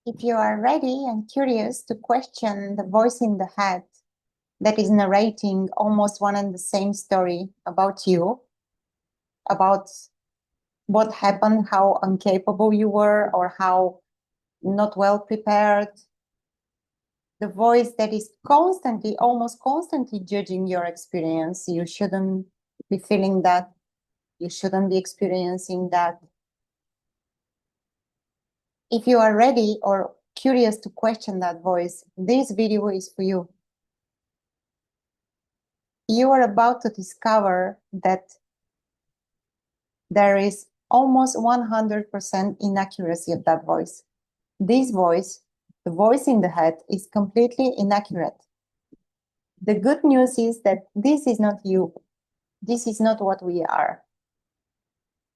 If you are ready and curious to question the voice in the head that is narrating almost one and the same story about you, about what happened, how incapable you were, or how not well prepared, the voice that is constantly, almost constantly judging your experience, you shouldn't be feeling that, you shouldn't be experiencing that. If you are ready or curious to question that voice, this video is for you. You are about to discover that there is almost 100% inaccuracy of that voice. This voice, the voice in the head, is completely inaccurate. The good news is that this is not you. This is not what we are.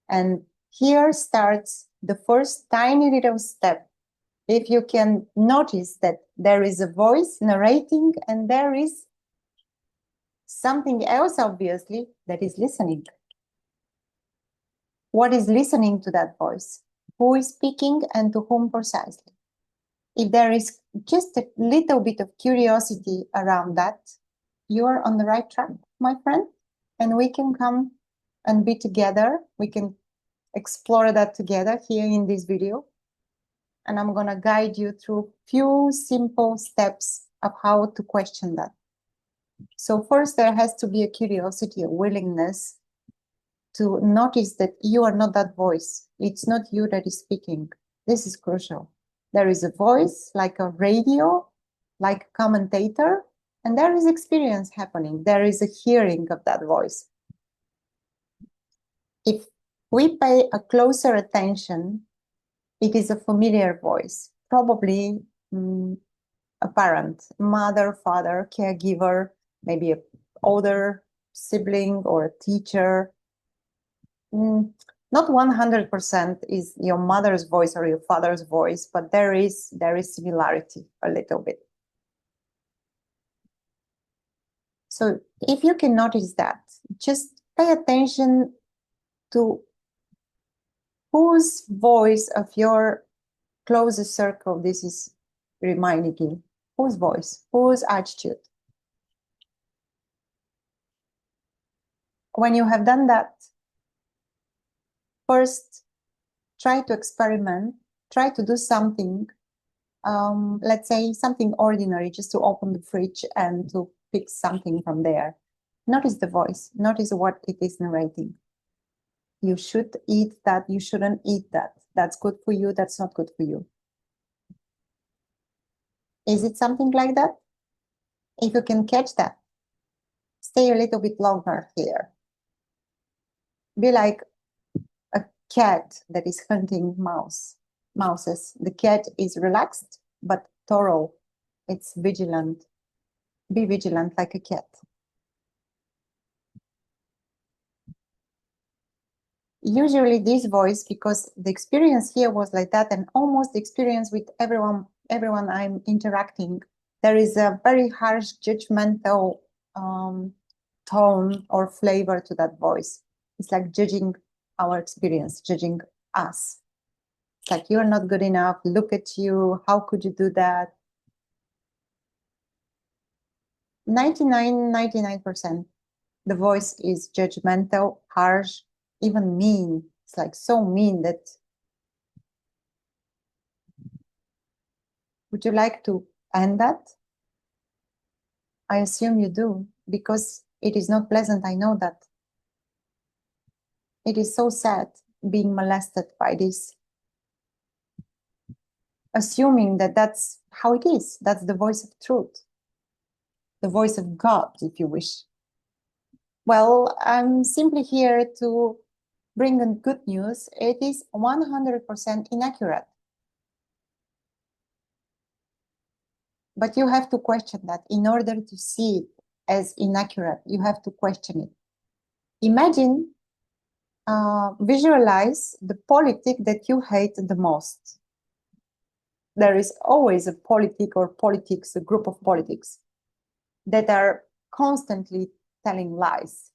And here starts the first tiny little step. If you can notice that there is a voice narrating and there is something else, obviously, that is listening. What is listening to that voice? Who is speaking and to whom precisely? If there is just a little bit of curiosity around that, you are on the right track, my friend, and we can come and be together. We can explore that together here in this video. And I'm going to guide you through few simple steps of how to question that. So first, there has to be a curiosity, a willingness to notice that you are not that voice. It's not you that is speaking. This is crucial. There is a voice, like a radio, like a commentator, and there is experience happening. There is a hearing of that voice. If we pay a closer attention, it is a familiar voice, probably a parent, mother, father, caregiver, maybe an older sibling or a teacher. Not 100% is your mother's voice or your father's voice, but there is similarity a little bit. So if you can notice that, just pay attention to whose voice of your closest circle this is reminding you. Whose voice, whose attitude. When you have done that, first, try to experiment, try to do something, let's say something ordinary, just to open the fridge and to pick something from there. Notice the voice, notice what it is narrating. You should eat that, you shouldn't eat that. That's good for you, that's not good for you. Is it something like that? If you can catch that, stay a little bit longer here. Be like a cat that is hunting mouses. The cat is relaxed, but thorough. It's vigilant. Be vigilant like a cat. Usually this voice, because the experience here was like that, and almost the experience with everyone I'm interacting, there is a very harsh, judgmental tone or flavor to that voice. It's like judging our experience, judging us. It's like, you're not good enough, look at you, how could you do that? 99%, the voice is judgmental, harsh, even mean. It's like so mean that. Would you like to end that? I assume you do, because it is not pleasant, I know that. It is so sad being molested by this. Assuming that that's how it is, that's the voice of truth. The voice of God, if you wish. Well, I'm simply here to bring in good news. It is 100% inaccurate. But you have to question that. In order to see it as inaccurate, you have to question it. Imagine, visualize the politic that you hate the most. There is always a politic or politics, a group of politics that are constantly telling lies,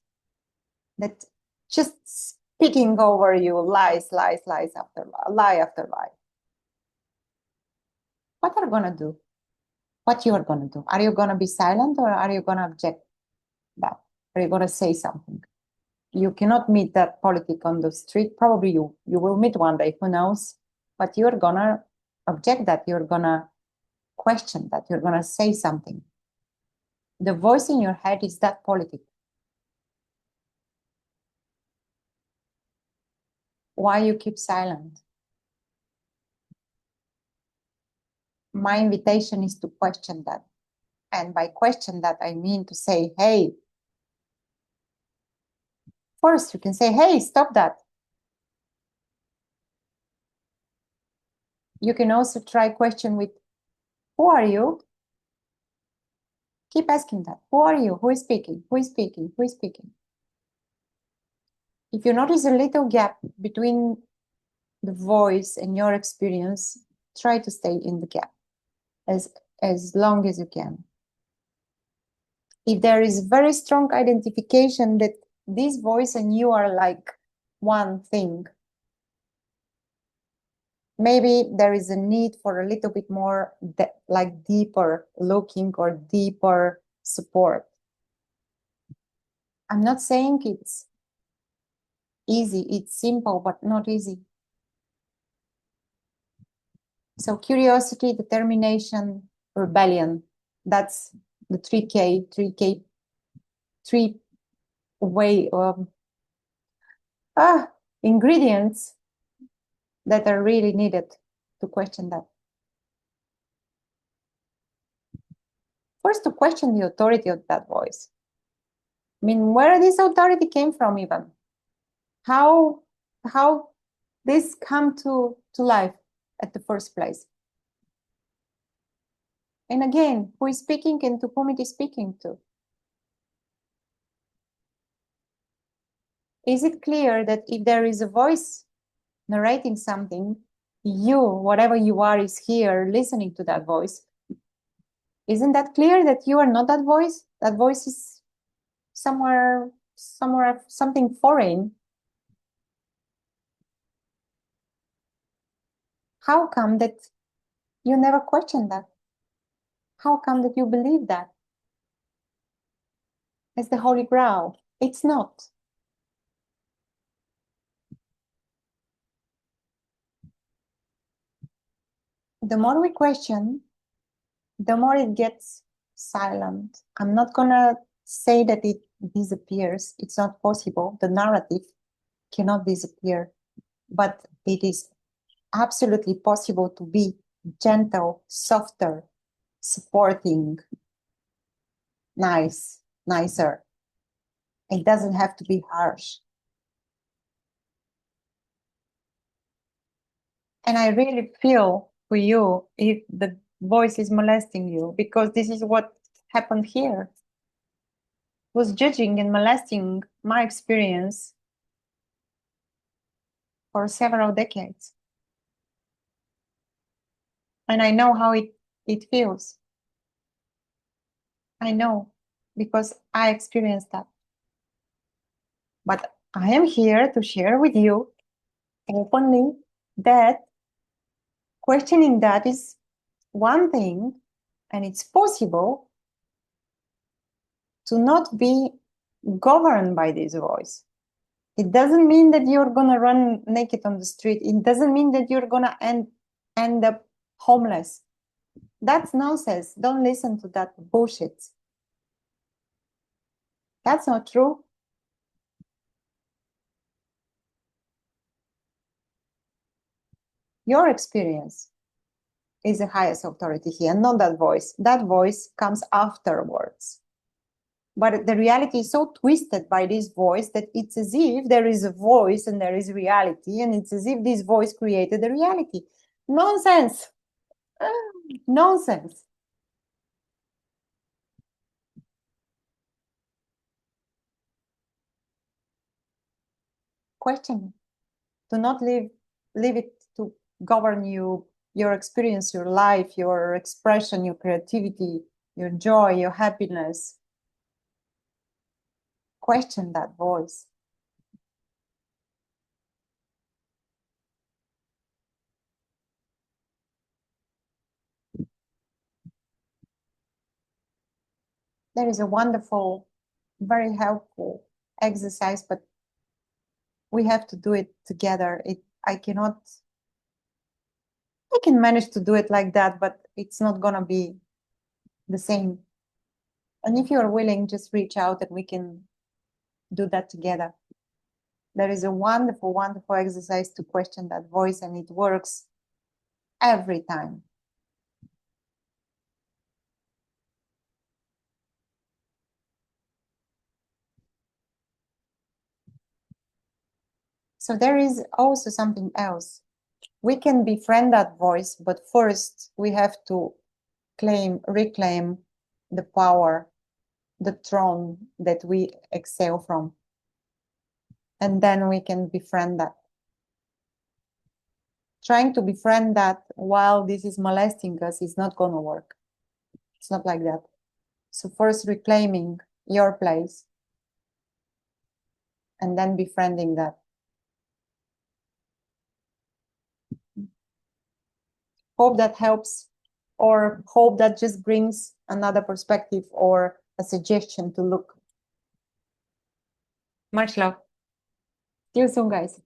that just speaking over you, lies after lie after lie. what are you gonna do? What you are gonna do? Are you gonna be silent or are you gonna object that? Are you gonna say something? You cannot meet that politic on the street. Probably you will meet one day, who knows? But you're gonna object that, you're gonna question that, you're gonna say something. The voice in your head is that politic. Why you keep silent? My invitation is to question that. And by question that, I mean to say, hey, first you can say, hey, stop that. You can also try question with, who are you? Keep asking that. Who are you? Who is speaking? Who is speaking? Who is speaking? If you notice a little gap between the voice and your experience, try to stay in the gap as long as you can. If there is very strong identification that this voice and you are like one thing, maybe there is a need for a little bit more like deeper looking or deeper support. I'm not saying it's easy, it's simple, but not easy. So curiosity, determination, rebellion, that's the three way of ingredients that are really needed to question that. First, to question the authority of that voice. I mean, where this authority came from even? How this come to life at the first place? And again, who is speaking and to whom it is speaking to? Is it clear that if there is a voice narrating something, you, whatever you are, is here listening to that voice? Isn't that clear that you are not that voice? That voice is somewhere, something foreign. How come that you never question that? How come that you believe that as the Holy Grail? It's not. The more we question, the more it gets silent. I'm not gonna say that it disappears. It's not possible. The narrative cannot disappear, but it is absolutely possible to be gentle, softer, supporting, nicer. It doesn't have to be harsh. And I really feel for you if the voice is molesting you, because this is what happened here. Was judging and molesting my experience for several decades. And I know how it feels. I know, because I experienced that. But I am here to share with you openly that questioning that is one thing, and it's possible to not be governed by this voice. It doesn't mean that you're gonna run naked on the street. It doesn't mean that you're gonna end up homeless. That's nonsense. Don't listen to that bullshit. That's not true. Your experience is the highest authority here, not that voice. That voice comes afterwards. But the reality is so twisted by this voice that it's as if there is a voice and there is reality, and it's as if this voice created the reality. Nonsense. Nonsense. Question. Do not leave it to govern you, your experience, your life, your expression, your creativity, your joy, your happiness. Question that voice. There is a wonderful, very helpful exercise, but we have to do it together. I can manage to do it like that, but it's not gonna be the same. And if you're willing, just reach out and we can do that together. There is a wonderful, wonderful exercise to question that voice, and it works every time. So there is also something else. We can befriend that voice, but first we have to reclaim the power, the throne that we exhale from. And then we can befriend that. Trying to befriend that while this is molesting us is not going to work. It's not like that. So first reclaiming your place and then befriending that. Hope that helps, or hope that just brings another perspective or a suggestion to look. Much love. See you soon, guys.